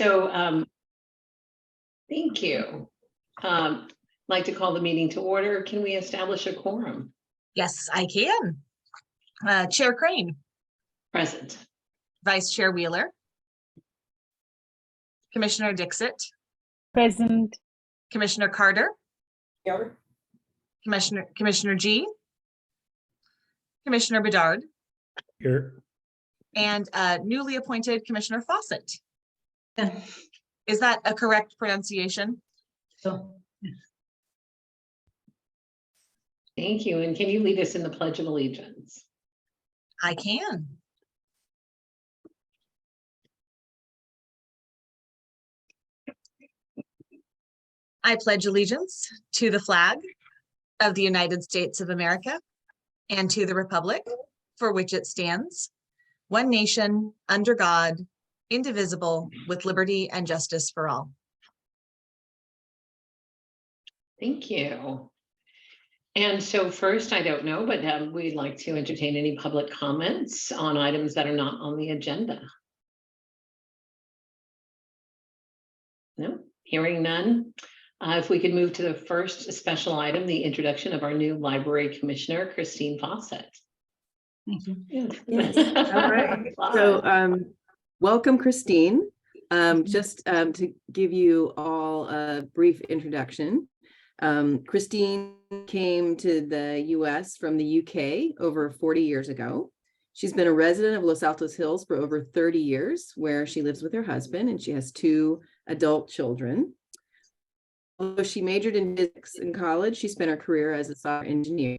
So, thank you. I'd like to call the meeting to order. Can we establish a quorum? Yes, I can. Chair Crane, Present. Vice Chair Wheeler, Commissioner Dixit, Present. Commissioner Carter, Here. Commissioner G, Commissioner Bedard, Here. and newly appointed Commissioner Fawcett. Is that a correct pronunciation? Thank you. And can you lead us in the Pledge of Allegiance? I can. I pledge allegiance to the flag of the United States of America and to the republic for which it stands, one nation, under God, indivisible, with liberty and justice for all. Thank you. And so first, I don't know, but we'd like to entertain any public comments on items that are not on the agenda. No, hearing none. If we could move to the first special item, the introduction of our new library commissioner, Christine Fawcett. Thank you. Yes. All right. So welcome, Christine. Just to give you all a brief introduction. Christine came to the US from the UK over 40 years ago. She's been a resident of Los Altos Hills for over 30 years, where she lives with her husband, and she has 2 adult children. Although she majored in physics in college, she spent her career as a software engineer.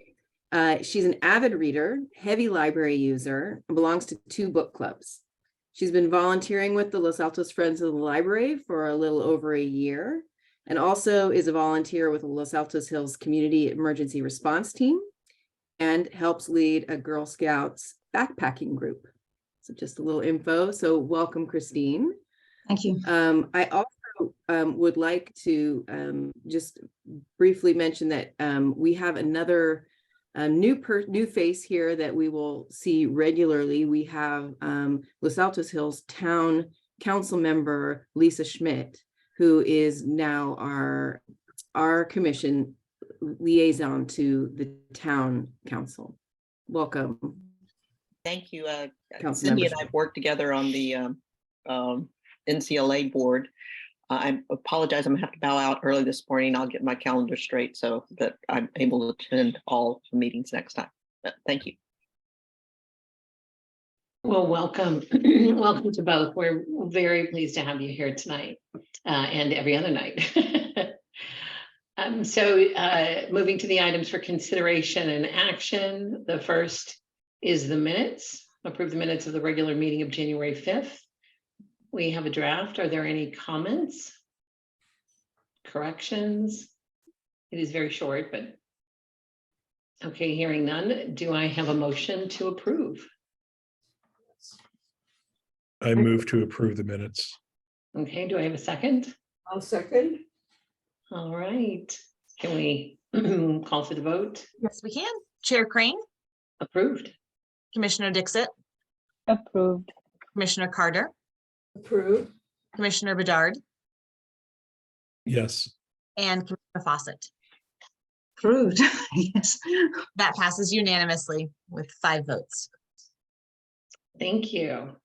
She's an avid reader, heavy library user, and belongs to 2 book clubs. She's been volunteering with the Los Altos Friends of the Library for a little over a year, and also is a volunteer with the Los Altos Hills Community Emergency Response Team, and helps lead a Girl Scouts backpacking group. So just a little info. So welcome, Christine. Thank you. I also would like to just briefly mention that we have another new face here that we will see regularly. We have Los Altos Hills Town Council member Lisa Schmidt, who is now our commission liaison to the town council. Welcome. Thank you. Council Cindy members. and I have worked together on the NCLA board. I apologize, I'm gonna have to bow out early this morning. I'll get my calendar straight so that I'm able to attend all the meetings next time. Thank you. Well, welcome. Welcome to both. We're very pleased to have you here tonight and every other night. Moving to the items for consideration and action. The first is the minutes. Approve the minutes of the regular meeting of January 5th. We have a draft. Are there any comments? Corrections? It is very short, but okay, hearing none. Do I have a motion to approve? I move to approve the minutes. Okay, do I have a second? I'll second. All right. Can we call for the vote? Yes, we can. Chair Crane, Approved. Commissioner Dixit, Approved. Commissioner Carter, Approved. Commissioner Bedard, Yes. and Commissioner Fawcett. Approved. Yes. That passes unanimously with 5 votes. Thank you.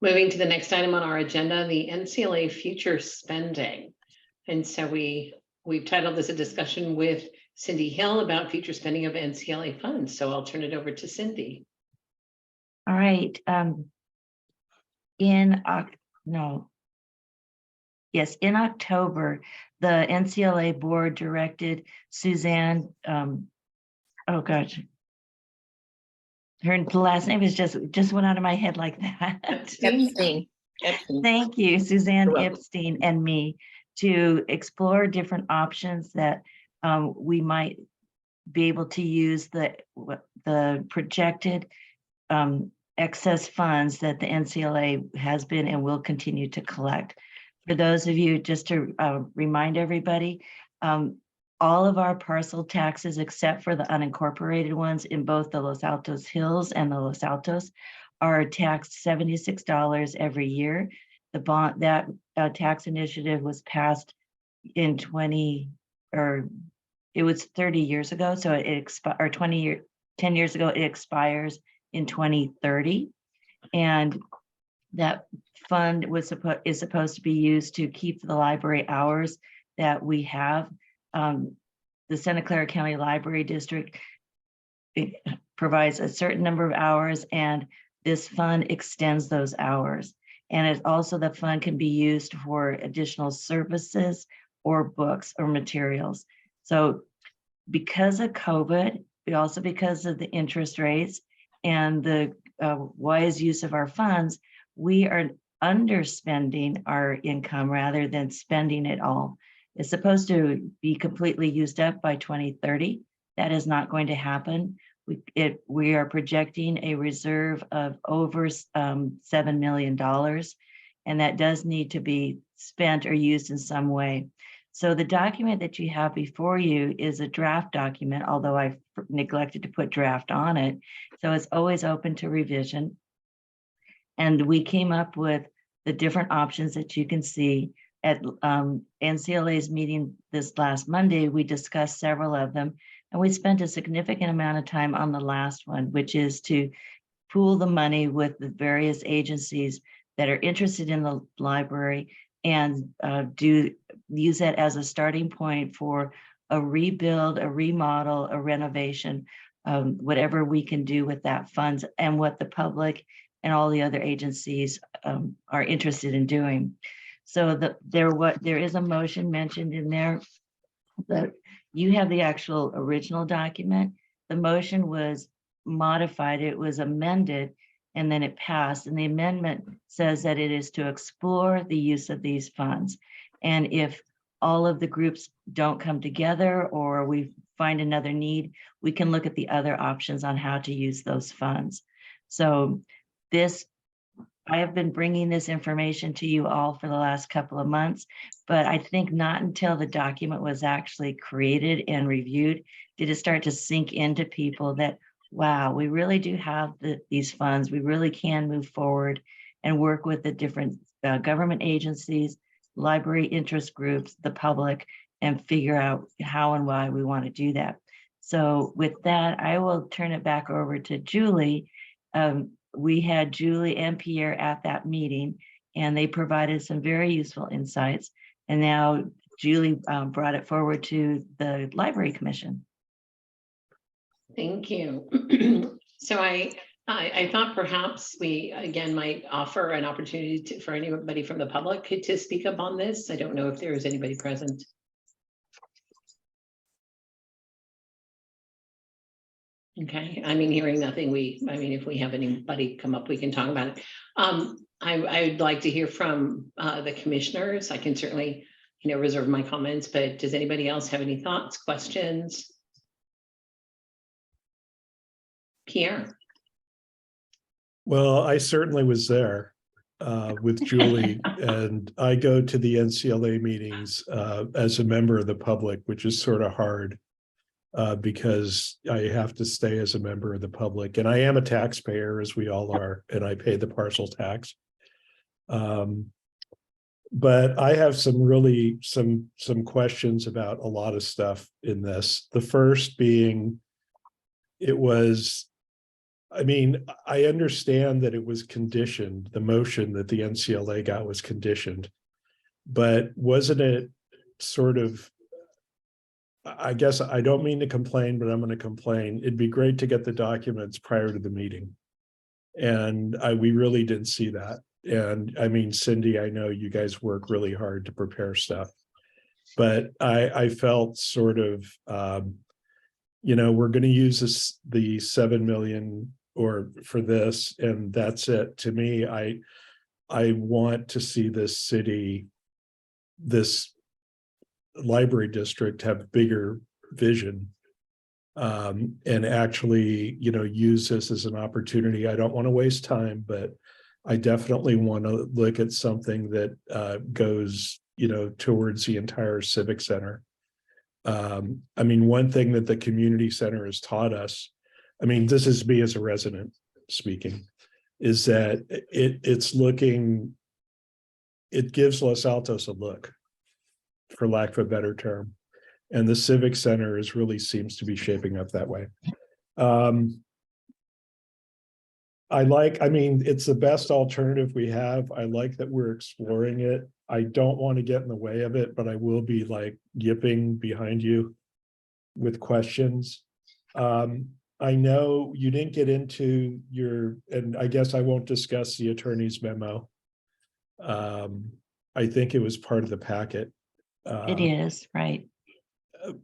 Moving to the next item on our agenda, the NCLA future spending. And so we've titled this a discussion with Cindy Hill about future spending of NCLA funds. So I'll turn it over to Cindy. All right. In October, the NCLA board directed Suzanne, oh gosh, her last name is just went out of my head like that. Epstein. Thank you, Suzanne You're welcome. Epstein, and me to explore different options that we might be able to use the projected excess funds that the NCLA has been and will continue to collect. For those of you, just to remind everybody, all of our parcel taxes, except for the unincorporated ones in both the Los Altos Hills and the Los Altos, are taxed $76 every year. the bond, that tax initiative was passed in 30 years ago, so it expired, or 10 years ago, it expires in 2030. And that fund is supposed to be used to keep the library hours that we have. The Santa Clara County Library District, it provides a certain number of hours, and this fund extends those hours. And it also, the fund can be used for additional services or books or materials. So because of COVID, but also because of the interest rates and the wise use of our funds, we are underspending our income rather than spending it all. It's supposed to be completely used up by 2030. That is not going to happen. We are projecting a reserve of over $7 million, and that does need to be spent or used in some way. So the document that you have before you is a draft document, although I've neglected to put draft on it. So it's always open to revision. And we came up with the different options that you can see at NCLA's meeting this last Monday. We discussed several of them, and we spent a significant amount of time on the last one, which is to pool the money with the various agencies that are interested in the library and use that as a starting point for a rebuild, a remodel, a renovation, whatever we can do with that funds and what the public and all the other agencies are interested in doing. So there is a motion mentioned in there that you have the actual original document. The motion was modified, it was amended, and then it passed. And the amendment says that it is to explore the use of these funds. And if all of the groups don't come together or we find another need, we can look at the other options on how to use those funds. So I have been bringing this information to you all for the last couple of months, but I think not until the document was actually created and reviewed did it start to sink into people that, wow, we really do have these funds. We really can move forward and work with the different government agencies, library interest groups, the public, and figure out how and why we want to do that. So with that, I will turn it back over to Julie. We had Julie and Pierre at that meeting, and they provided some very useful insights. And now Julie brought it forward to the Library Commission. Thank you. So I thought perhaps we again might offer an opportunity for anybody from the public to speak up on this. I don't know if there is anybody present. Okay, I mean, hearing nothing, if we have anybody come up, we can talk about it. I would like to hear from the commissioners. I can certainly, reserve my comments, but does anybody else have any thoughts, questions? Pierre? Well, I certainly was there with Julie, and I go to the NCLA meetings as a member of the public, which is sort of hard. Because I have to stay as a member of the public, and I am a taxpayer, as we all are, and I pay the parcel tax. But I have some questions about a lot of stuff in this. The first being, I understand that it was conditioned, the motion that the NCLA got was conditioned, but wasn't it sort of, I guess I don't mean to complain, but I'm going to complain. It'd be great to get the documents prior to the meeting. And we really didn't see that. And I mean, Cindy, I know you guys work really hard to prepare stuff, but I felt sort of, we're going to use the 7 million or for this, and that's it. To me, I want to see this city, this library district have bigger vision and actually, use this as an opportunity. I don't want to waste time, but I definitely want to look at something that goes, towards the entire civic center. One thing that the community center has taught us, this is me as a resident speaking, is that it's looking it gives Los Altos a look, for lack of a better term. And the Civic Center really seems to be shaping up that way. I mean, it's the best alternative we have. I like that we're exploring it. I don't want to get in the way of it, but I will be like yipping behind you with questions. I know you didn't get into and I guess I won't discuss the attorney's memo. I think it was part of the packet. It is, right.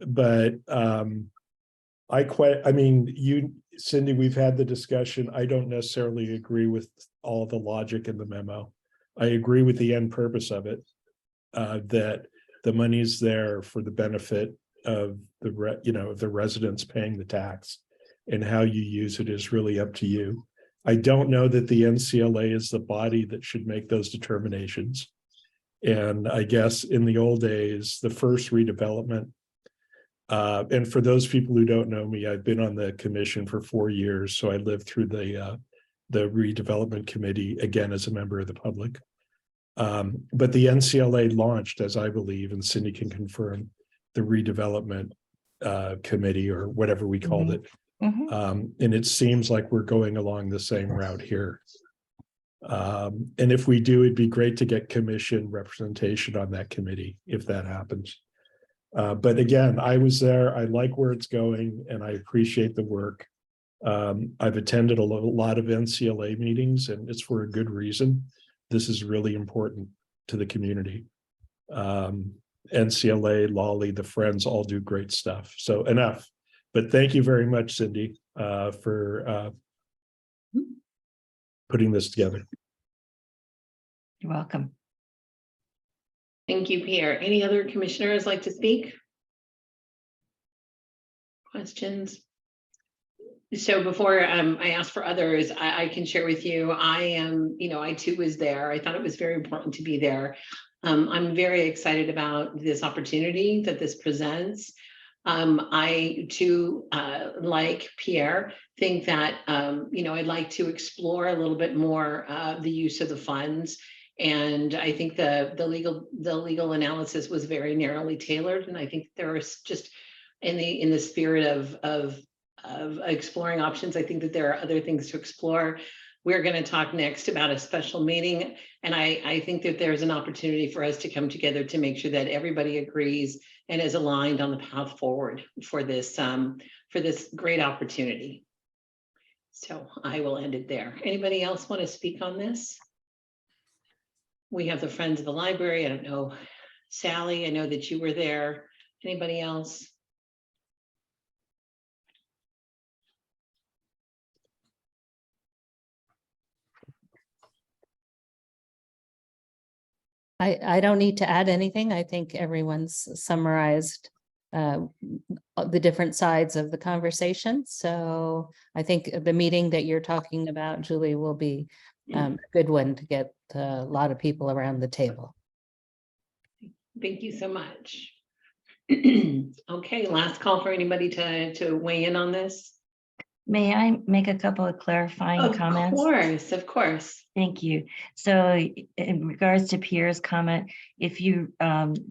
But I mean, Cindy, we've had the discussion. I don't necessarily agree with all the logic in the memo. I agree with the end purpose of it, that the money's there for the benefit of the residents paying the tax, and how you use it is really up to you. I don't know that the NCLA is the body that should make those determinations. And I guess in the old days, the first redevelopment, and for those people who don't know me, I've been on the commission for 4 years. So I lived through the redevelopment committee, again, as a member of the public. But the NCLA launched, as I believe, and Cindy can confirm, the redevelopment committee, or whatever we called it. And it seems like we're going along the same route here. And if we do, it'd be great to get commission representation on that committee if that happens. But again, I was there. I like where it's going, and I appreciate the work. I've attended a lot of NCLA meetings, and it's for a good reason. This is really important to the community. NCLA, Lolly, the Friends all do great stuff. So enough. But thank you very much, Cindy, for putting this together. You're welcome. Thank you, Pierre. Any other commissioners like to speak? Questions? So before I ask for others, I can share with you, I too was there. I thought it was very important to be there. I'm very excited about this opportunity that this presents. I too, like Pierre, think that, I'd like to explore a little bit more the use of the funds. And I think the legal analysis was very narrowly tailored. And I think there was just in the spirit of exploring options, I think that there are other things to explore. We're going to talk next about a special meeting. And I think that there's an opportunity for us to come together to make sure that everybody agrees and is aligned on the path forward for this great opportunity. So I will end it there. Anybody else want to speak on this? We have the Friends of the Library. I don't know, Sally, I know that you were there. Anybody else? I don't need to add anything. I think everyone's summarized the different sides of the conversation. So I think the meeting that you're talking about, Julie, will be a good one to get a lot of people around the table. Thank you so much. Okay, last call for anybody to weigh in on this. May I make a couple of clarifying comments? Of course. Thank you. So in regards to Pierre's comment, if you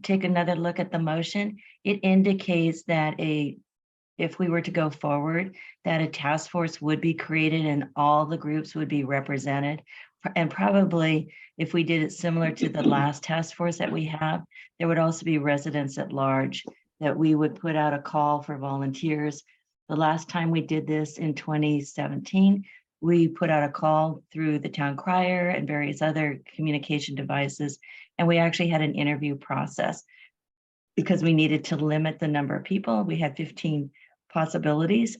take another look at the motion, it indicates that if we were to go forward, that a task force would be created and all the groups would be represented. And probably if we did it similar to the last task force that we have, there would also be residents at large, that we would put out a call for volunteers. The last time we did this in 2017, we put out a call through the town crier and various other communication devices. And we actually had an interview process because we needed to limit the number of people. We had 15 possibilities.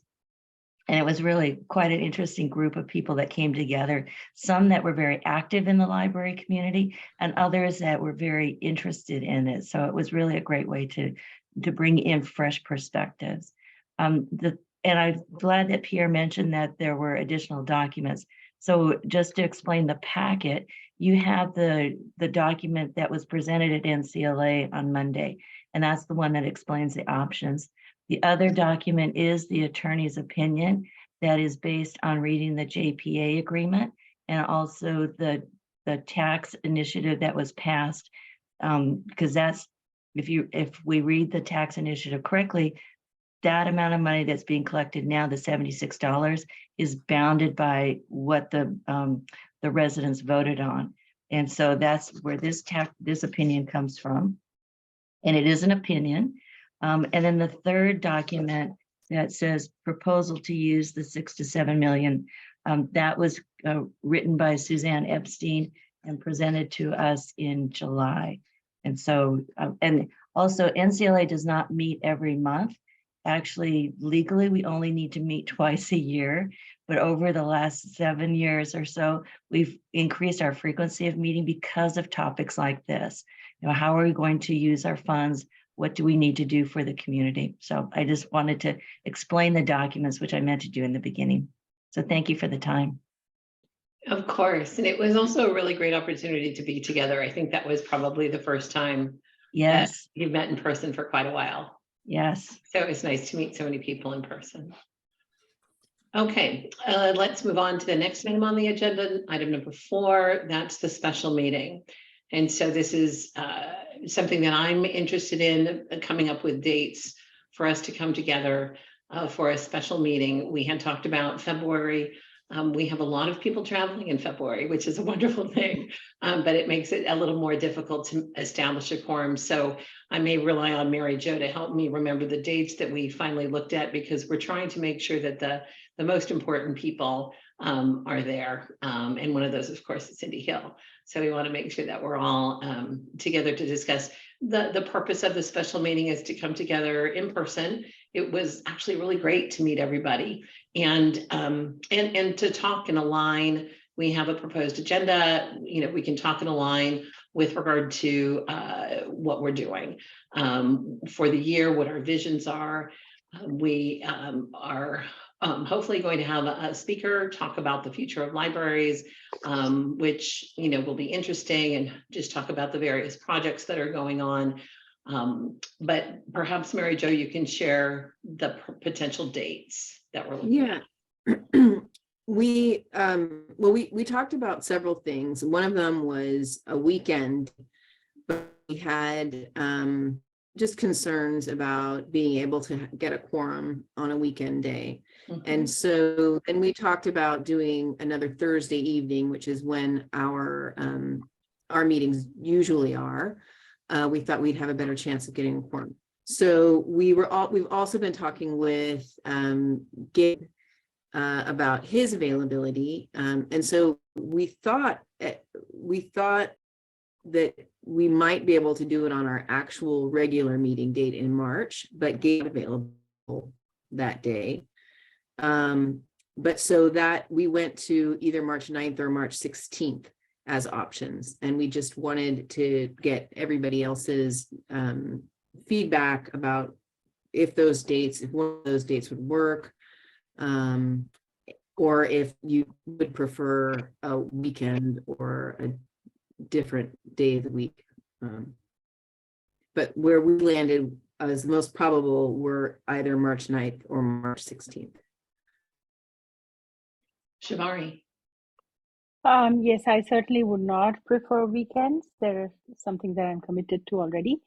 And it was really quite an interesting group of people that came together, some that were very active in the library community and others that were very interested in it. So it was really a great way to bring in fresh perspectives. And I'm glad that Pierre mentioned that there were additional documents. So just to explain the packet, you have the document that was presented at NCLA on Monday, and that's the one that explains the options. The other document is the attorney's opinion that is based on reading the JPA agreement and also the the tax initiative that was passed. Because that's, if we read the tax initiative correctly, that amount of money that's being collected now, the $76, is bounded by what the residents voted on. And so that's where this opinion comes from. And it is an opinion. And then the third document that says proposal to use the 6 to 7 million, that was written by Suzanne Epstein and presented to us in July. And so, and also NCLA does not meet every month. Actually, legally, we only need to meet twice a year, but over the last 7 years or so, we've increased our frequency of meeting because of topics like this. You know, how are we going to use our funds? What do we need to do for the community? So I just wanted to explain the documents, which I meant to do in the beginning. So thank you for the time. Of course, and it was also a really great opportunity to be together. I think that was probably the first time Yes, you met in person for quite a while. yes. So it was nice to meet so many people in person. Okay, let's move on to the next item on the agenda, item number 4. That's the special meeting. And so this is something that I'm interested in, coming up with dates for us to come together for a special meeting. We had talked about February. We have a lot of people traveling in February, which is a wonderful thing, but it makes it a little more difficult to establish a quorum. So I may rely on Mary Jo to help me remember the dates that we finally looked at, because we're trying to make sure that the most important people are there. And one of those, of course, is Cindy Hill. So we want to make sure that we're all together to discuss. The purpose of the special meeting is to come together in person. It was actually really great to meet everybody and to talk and align. We have a proposed agenda. You know, we can talk and align with regard to what we're doing for the year, what our visions are. We are hopefully going to have a speaker talk about the future of libraries, which, you know, will be interesting, and just talk about the various projects that are going on. But perhaps Mary Jo, you can share the potential dates that we're looking at. Yeah. We talked about several things. One of them was a weekend, but we had just concerns about being able to get a quorum on a weekend day. And so then we talked about doing another Thursday evening, which is when our meetings usually are. We thought we'd have a better chance of getting a quorum. So we've also been talking with Gabe about his availability. And so we thought that we might be able to do it on our actual regular meeting date in March, but Gabe available that day. But so that we went to either March 9th or March 16th as options. And we just wanted to get everybody else's feedback about if one of those dates would work, or if you would prefer a weekend or a different day of the week. But where we landed as most probable were either March 9th or March 16th. Shibari. Yes, I certainly would not prefer weekends. There is something that I'm committed to already.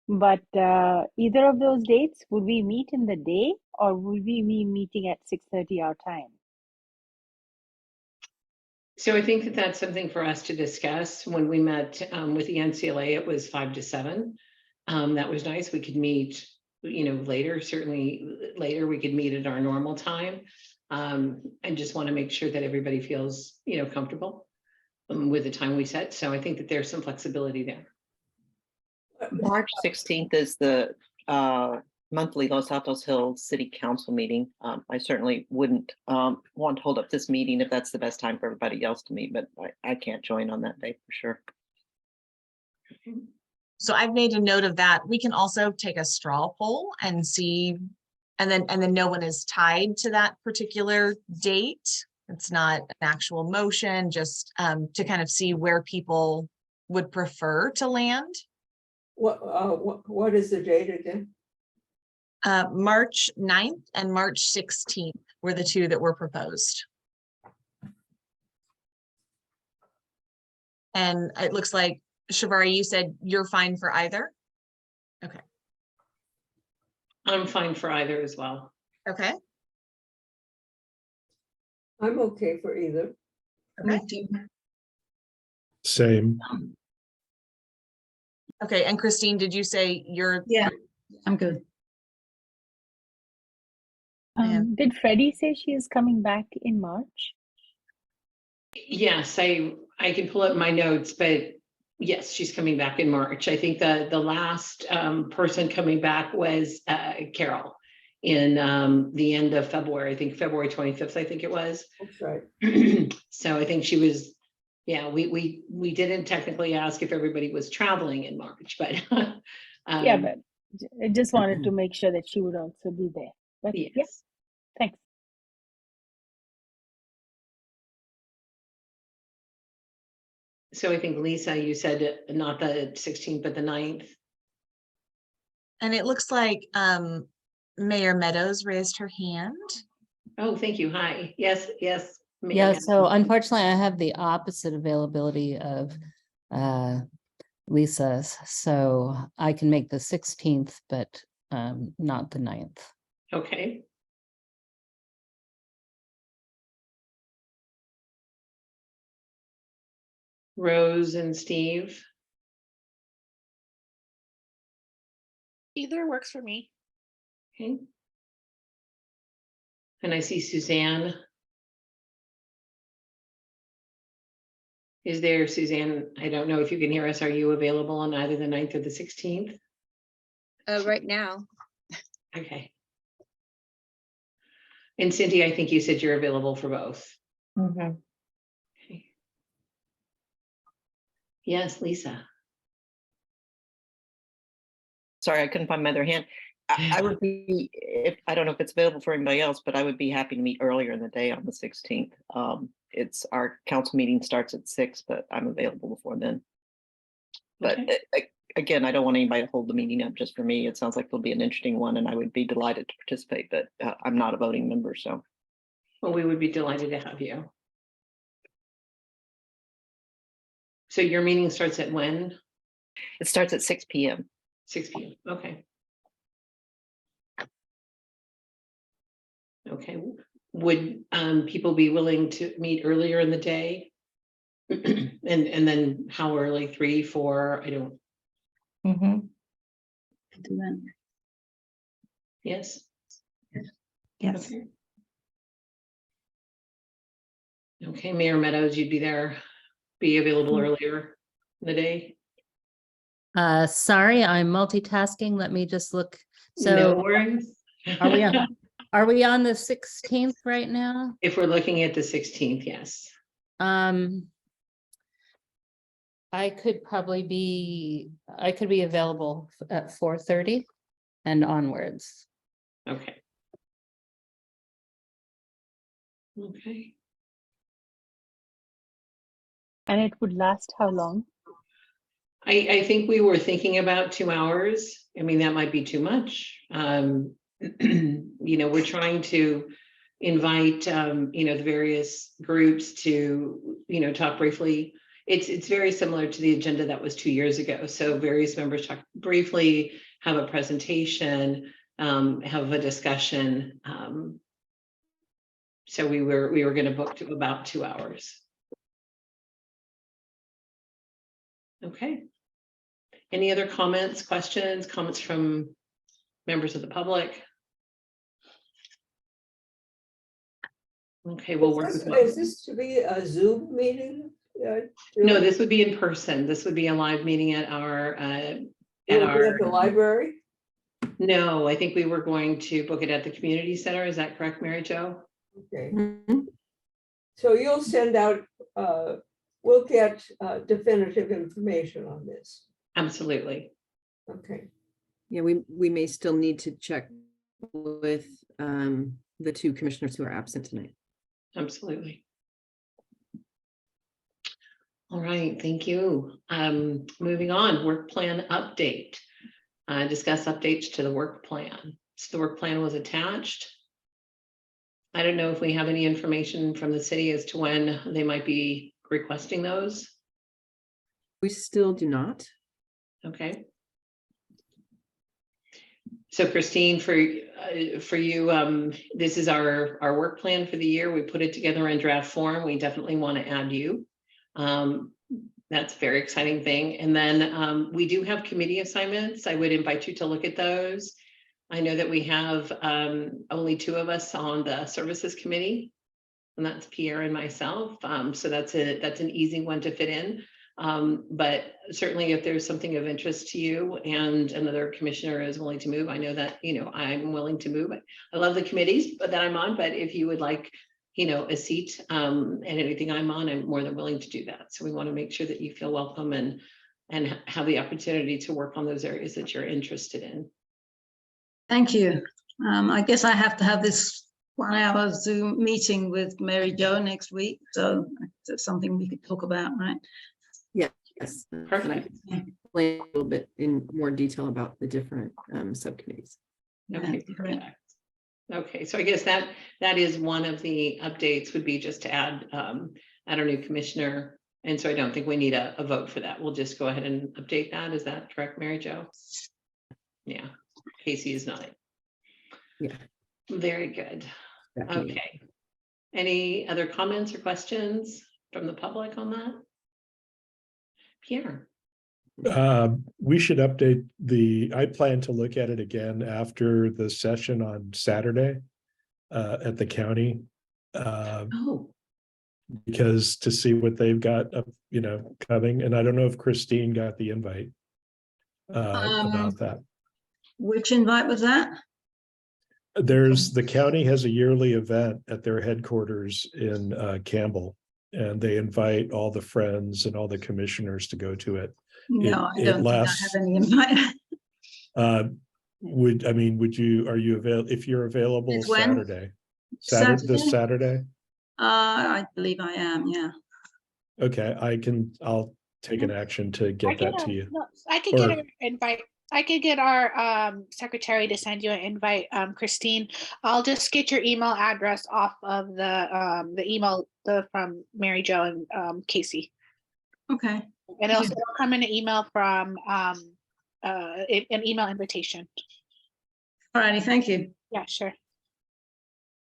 But either of those dates, would we meet in the day, or would we be meeting at 6:30 our time? So I think that that's something for us to discuss. When we met with the NCLA, it was 5 to 7. That was nice. We could meet, you know, later, certainly later we could meet at our normal time. I just want to make sure that everybody feels, you know, comfortable with the time we set. So I think that there's some flexibility there. March 16th is the monthly Los Altos Hills City Council meeting. I certainly wouldn't want to hold up this meeting if that's the best time for everybody else to meet, but I can't join on that day for sure. So I've made a note of that. We can also take a straw poll and see, and then no one is tied to that particular date. It's not an actual motion, just to kind of see where people would prefer to land. What is the date again? March 9th and March 16th were the two that were proposed. And it looks like, Shivari, you said you're fine for either? I'm fine for either as well. Okay, I'm okay for either. okay, Same. okay. And Christine, did you say you're? Yeah, I'm good. And- Did Freddie say she is coming back in March? Yes, I can pull up my notes, but yes, she's coming back in March. I think the last person coming back was Carol in the end of February, I think February 25th, I think it was. That's right. So I think she was, yeah, we didn't technically ask if everybody was traveling in March, but Yeah, but I just wanted to make sure that she would also be there. But yeah, yes. thanks. So I think Lisa, you said not the 16th, but the 9th. And it looks like Mayor Meadows raised her hand. Oh, thank you. Hi. Yes, yes. Yeah, so unfortunately, I have the opposite availability of Lisa's, so I can make the 16th, but not the 9th. Okay. Rose and Steve. Either works for me. Okay. And I see Suzanne. Is there, Suzanne? I don't know if you can hear us. Are you available on either the 9th or the 16th? Right now. Okay. And Cindy, I think you said you're available for both. Mhm. Okay. Yes, Lisa. Sorry, I couldn't find my other hand. I would be, if I don't know if it's available for anybody else, but I would be happy to meet earlier in the day on the 16th. It's our council meeting starts at 6, but I'm available before then. But Okay. again, I don't want anybody to hold the meeting up just for me. It sounds like it'll be an interesting one, and I would be delighted to participate. But I'm not a voting member, so. Well, we would be delighted to have you. So your meeting starts at when? It starts at 6 p.m. 6 p.m. Okay. Okay. Would people be willing to meet earlier in the day? and then how early? 3, 4? I don't. Mhm. Do that. Yes. Yes. Okay. Okay, Mayor Meadows, you'd be there, be available earlier in the day. Sorry, I'm multitasking. Let me just look. No So worries. are we on the 16th right now? If we're looking at the 16th, yes. I could be available at 4:30 and onwards. Okay. Okay. And it would last how long? I think we were thinking about 2 hours. I mean, that might be too much. You know, we're trying to invite, you know, the various groups to, you know, talk briefly. It's very similar to the agenda that was 2 years ago. So various members talk briefly, have a presentation, have a discussion. So we were going to book to about 2 hours. Okay. Any other comments, questions, comments from members of the public? Okay, we'll work with. Is this to be a Zoom meeting? No, this would be in person. This would be a live meeting at our, At the library? No, I think we were going to book it at the community center. Is that correct, Mary Jo? Okay, Mhm. so you'll send out, we'll get definitive information on this. Absolutely. Okay. Yeah, we may still need to check with the 2 commissioners who are absent tonight. Absolutely. All right, thank you. Moving on, work plan update. Discuss updates to the work plan. So the work plan was attached. I don't know if we have any information from the city as to when they might be requesting those. We still do not. Okay. So Christine, for you, this is our work plan for the year. We put it together in draft form. We definitely want to add you. That's a very exciting thing. And then we do have committee assignments. I would invite you to look at those. I know that we have only 2 of us on the services committee, and that's Pierre and myself. So that's an easy one to fit in. But certainly if there's something of interest to you and another commissioner is willing to move, I know that, I'm willing to move. I love the committees that I'm on, but if you would like, a seat and anything I'm on, I'm more than willing to do that. So we want to make sure that you feel welcome and have the opportunity to work on those areas that you're interested in. Thank you. I guess I have to have this 1-hour Zoom meeting with Mary Jo next week. So that's something we could talk about, right? Yes. Perfect. Explain a little bit in more detail about the different subcommittees. Okay, Yeah, great. perfect. Okay, so I guess that is one of the updates would be just to add our new commissioner. And so I don't think we need a vote for that. We'll just go ahead and update that. Is that correct, Mary Jo? Yeah, Casey is not. Yeah. Very good. Definitely. Okay. Any other comments or questions from the public on that? Pierre? We should update I plan to look at it again after the session on Saturday at the county. Oh, Because to see what they've got, coming, and I don't know if Christine got the invite about that. Which invite was that? The county has a yearly event at their headquarters in Campbell, and they invite all the friends and all the commissioners to go to it. No, I It don't think I lasts- have any invite. Are you available, if you're available It's when? Saturday? This Saturday? I believe I am, yeah. Okay, I'll take an action to get that to you. I could Or- get an invite. I could get our secretary to send you an invite, Christine. I'll just get your email address off of the email from Mary Jo and Casey. Okay. And it'll come in an email from an email invitation. All righty, thank you. Yeah, sure.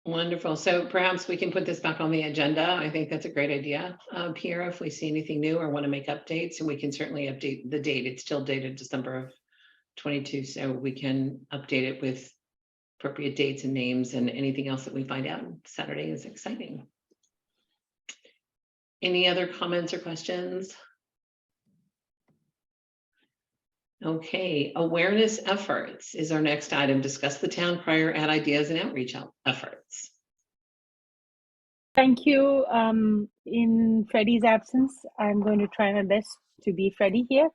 Wonderful. So perhaps we can put this back on the agenda. I think that's a great idea. Pierre, if we see anything new or want to make updates, and we can certainly update the date. It's still dated December of 22, so we can update it with appropriate dates and names and anything else that we find out. Saturday is exciting. Any other comments or questions? Okay, awareness efforts is our next item. Discuss the town crier ad ideas and outreach efforts. Thank you. In Freddie's absence, I'm going to try my best to be Freddie here.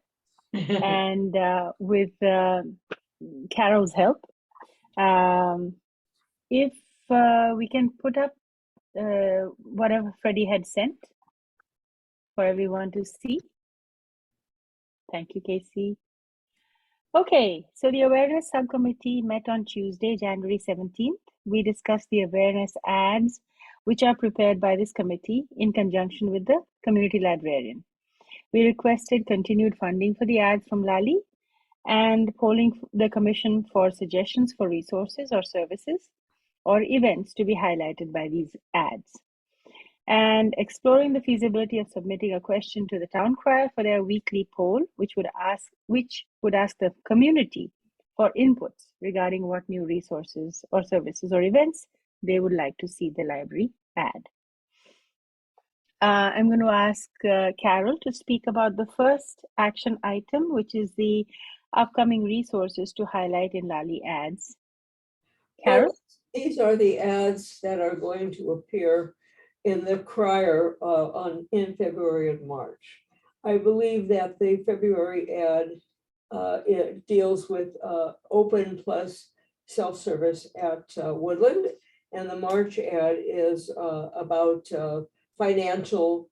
And with Carol's help, if we can put up whatever Freddie had sent for everyone to see. Thank you, Casey. Okay, so the awareness subcommittee met on Tuesday, January 17th. We discussed the awareness ads, which are prepared by this committee in conjunction with the community librarian. We requested continued funding for the ads from Lally and polling the commission for suggestions for resources or services or events to be highlighted by these ads. And exploring the feasibility of submitting a question to the town crier for their weekly poll, which would ask the community for inputs regarding what new resources or services or events they would like to see the library add. I'm going to ask Carol to speak about the first action item, which is the upcoming resources to highlight in Lally ads. Carol? These are the ads that are going to appear in the crier in February and March. I believe that the February ad it deals with open plus self-service at Woodland, and the March ad is about financial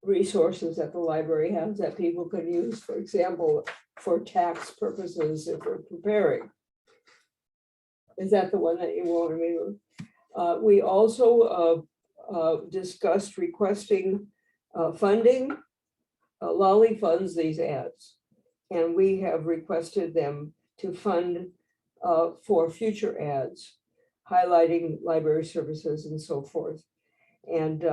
resources that the library has that people can use, for example, for tax purposes if we're preparing. Is that the one that you wanted me to? We also discussed requesting funding Lolly funds these ads, and we have requested them to fund for future ads, highlighting library services and so forth. And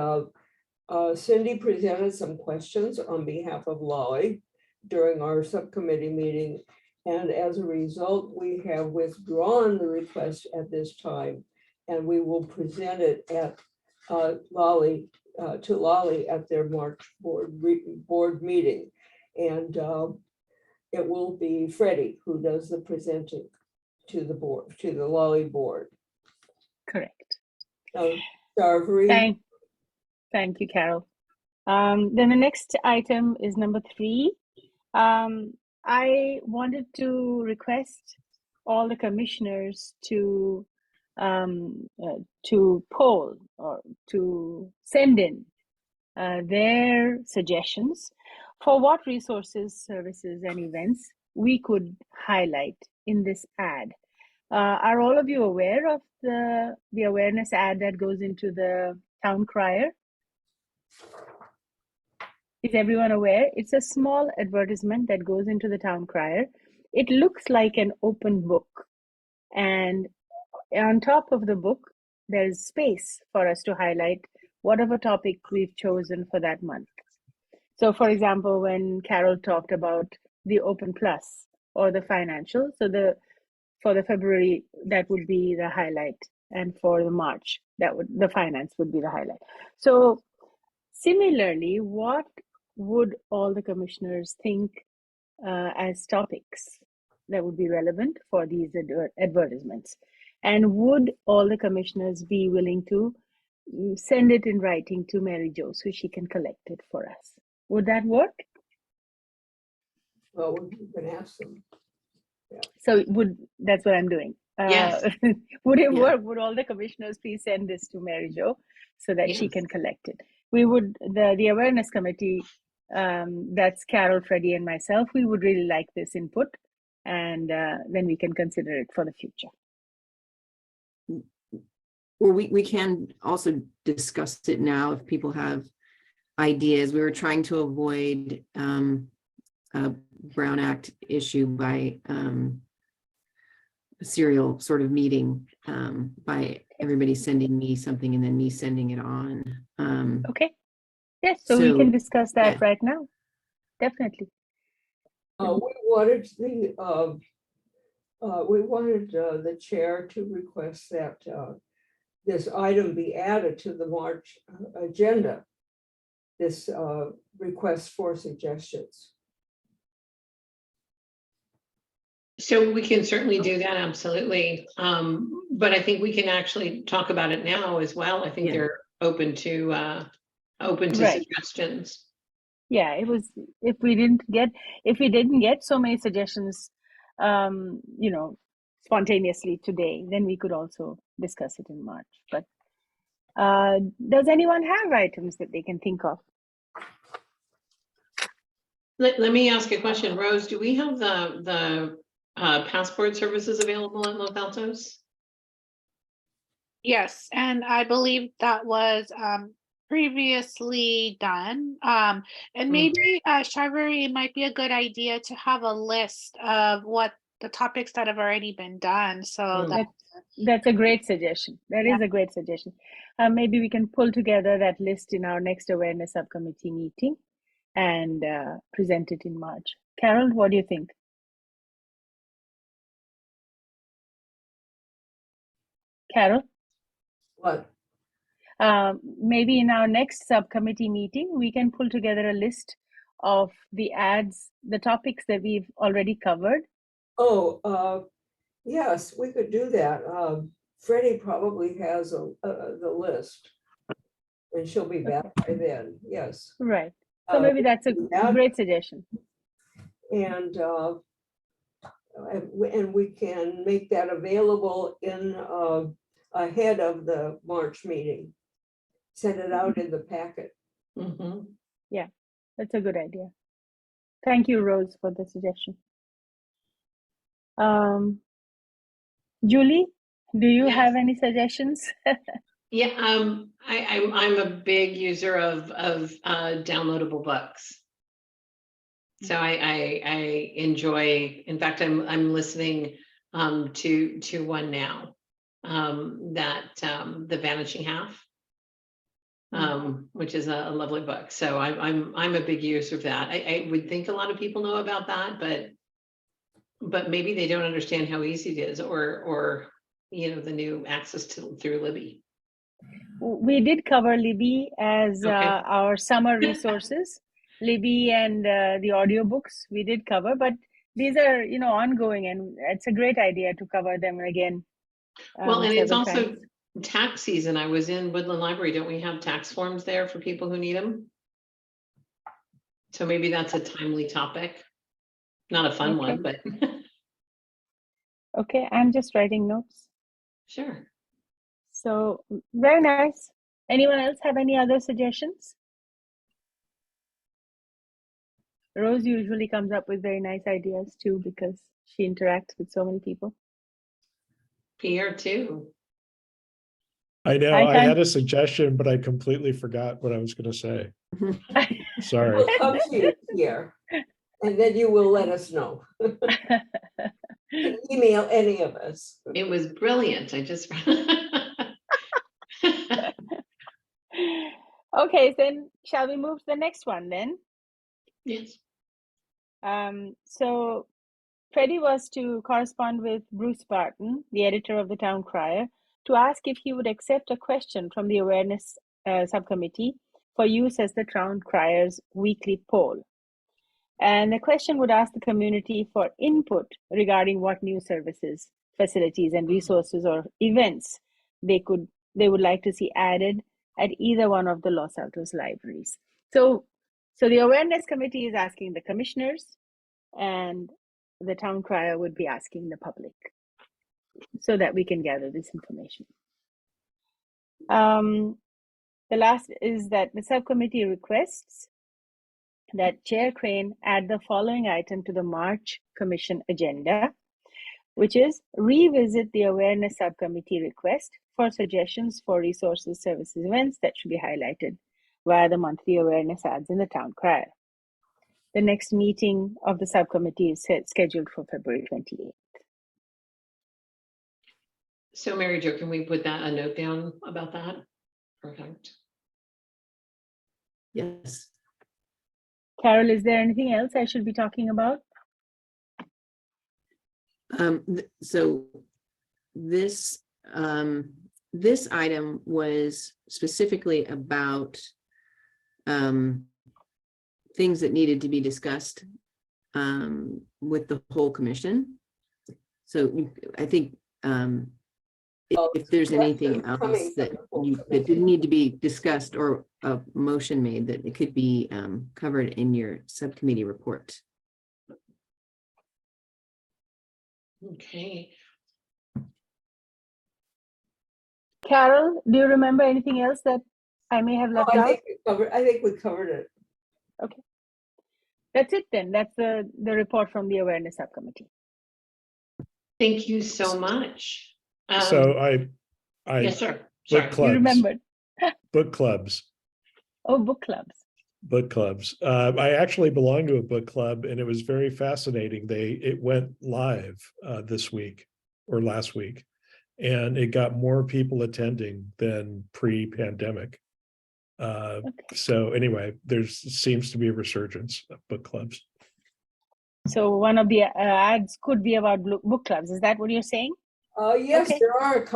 Cindy presented some questions on behalf of Lolly during our subcommittee meeting. And as a result, we have withdrawn the request at this time, and we will present it at Lolly to Lolly at their March board meeting. And it will be Freddie who does the presenting to the board, to the Lolly board. Correct. Darvery. Thank you, Carol. Then the next item is number 3. I wanted to request all the commissioners to poll or to send in their suggestions for what resources, services, and events we could highlight in this ad. Are all of you aware of the awareness ad that goes into the town crier? Is everyone aware? It's a small advertisement that goes into the town crier. It looks like an open book. And on top of the book, there's space for us to highlight whatever topic we've chosen for that month. So for example, when Carol talked about the Open Plus or the financial, so for the February, that would be the highlight. And for the March, the finance would be the highlight. So similarly, what would all the commissioners think as topics that would be relevant for these advertisements? And would all the commissioners be willing to send it in writing to Mary Jo so she can collect it for us? Would that work? Well, we can ask them. So that's what I'm doing. Yes. Would it Yeah. work? Would all the commissioners please send this to Mary Jo so that she Yes. can collect it? We would, the awareness committee, that's Carol, Freddie, and myself, we would really like this input, and then we can consider it for the future. Or we can also discuss it now if people have ideas. We were trying to avoid a Brown Act issue by a serial sort of meeting by everybody sending me something and then me sending it on. Okay. Yes, so we can discuss that yeah. right now. Definitely. We wanted the chair to request that this item be added to the March agenda. This request for suggestions. So we can certainly do that, absolutely. But I think we can actually talk about it now as well. I think Yeah. they're open to Right. suggestions. Yeah, it was, if we didn't get so many suggestions, spontaneously today, then we could also discuss it in March. But does anyone have items that they can think of? Let me ask a question. Rose, do we have the passport services available at Los Altos? Yes, and I believe that was previously done. And maybe Sharbari, it might be a good idea to have a list of what the topics that have already been done. So That's a great suggestion. That is a great suggestion. Maybe we can pull together that list in our next awareness subcommittee meeting and present it in March. Carol, what do you think? Carol? What? Maybe in our next subcommittee meeting, we can pull together a list of the ads, the topics that we've already covered. Oh, yes, we could do that. Freddie probably has the list, and she'll be back by then. Yes. Right. So maybe that's a great suggestion. And we can make that available in ahead of the March meeting. Send it out in the packet. Mhm. Yeah, that's a good idea. Thank you, Rose, for the suggestion. Julie, do you Yes. have any suggestions? Yeah, I'm a big user of downloadable books. So I enjoy, in fact, I'm listening to one now. The Vanishing Half. Which is a lovely book. So I'm a big user of that. I would think a lot of people know about that, but maybe they don't understand how easy it is, or the new access through Libby. We did cover Libby as Okay. our summer resources. Libby and the audiobooks we did cover, but these are ongoing, and it's a great idea to cover them again. Well, and it's several also times. tax season. I was in Woodland Library. Don't we have tax forms there for people who need them? So maybe that's a timely topic. Not a fun Okay. one, but Okay, I'm just writing notes. sure. So very nice. Anyone else have any other suggestions? Rose usually comes up with very nice ideas too, because she interacts with so many people. Pierre too. I know, I I can't- had a suggestion, but I completely forgot what I was gonna say. Sorry. We'll come to you here, and then you will let us know. Email any of us. It was brilliant. I just. Okay, then shall we move to the next one then? Yes. So Freddie was to correspond with Bruce Barton, the editor of the Town Crier, to ask if he would accept a question from the awareness subcommittee for use as the Town Crier's weekly poll. And the question would ask the community for input regarding what new services, facilities, and resources or events they would like to see added at either one of the Los Altos libraries. So the awareness committee is asking the commissioners, and the Town Crier would be asking the public, so that we can gather this information. The last is that the subcommittee requests that Chair Crane add the following item to the March Commission agenda, which is revisit the awareness subcommittee request for suggestions for resources, services, events that should be highlighted via the monthly awareness ads in the Town Crier. The next meeting of the subcommittee is scheduled for February 28th. So Mary Jo, can we put a note down about that? Perfect. Yes. Carol, is there anything else I should be talking about? So this item was specifically about things that needed to be discussed with the whole commission. So I think if there's anything else that didn't need to be discussed or a motion made, that it could be covered in your subcommittee report. Okay. Carol, do you remember anything else that I may have No, left out? I think we covered it. That's it then. That's the report from the awareness subcommittee. Thank you so much. So I Yes, sir. book Sorry. You clubs, remembered. book clubs. Oh, book clubs. Book clubs. I actually belong to a book club, and it was very fascinating. It went live this week or last week, and it got more people attending than pre-pandemic. So anyway, seems to be a resurgence of book clubs. So one of the ads could be about book clubs. Is that what you're saying? Yes, Okay. there are a couple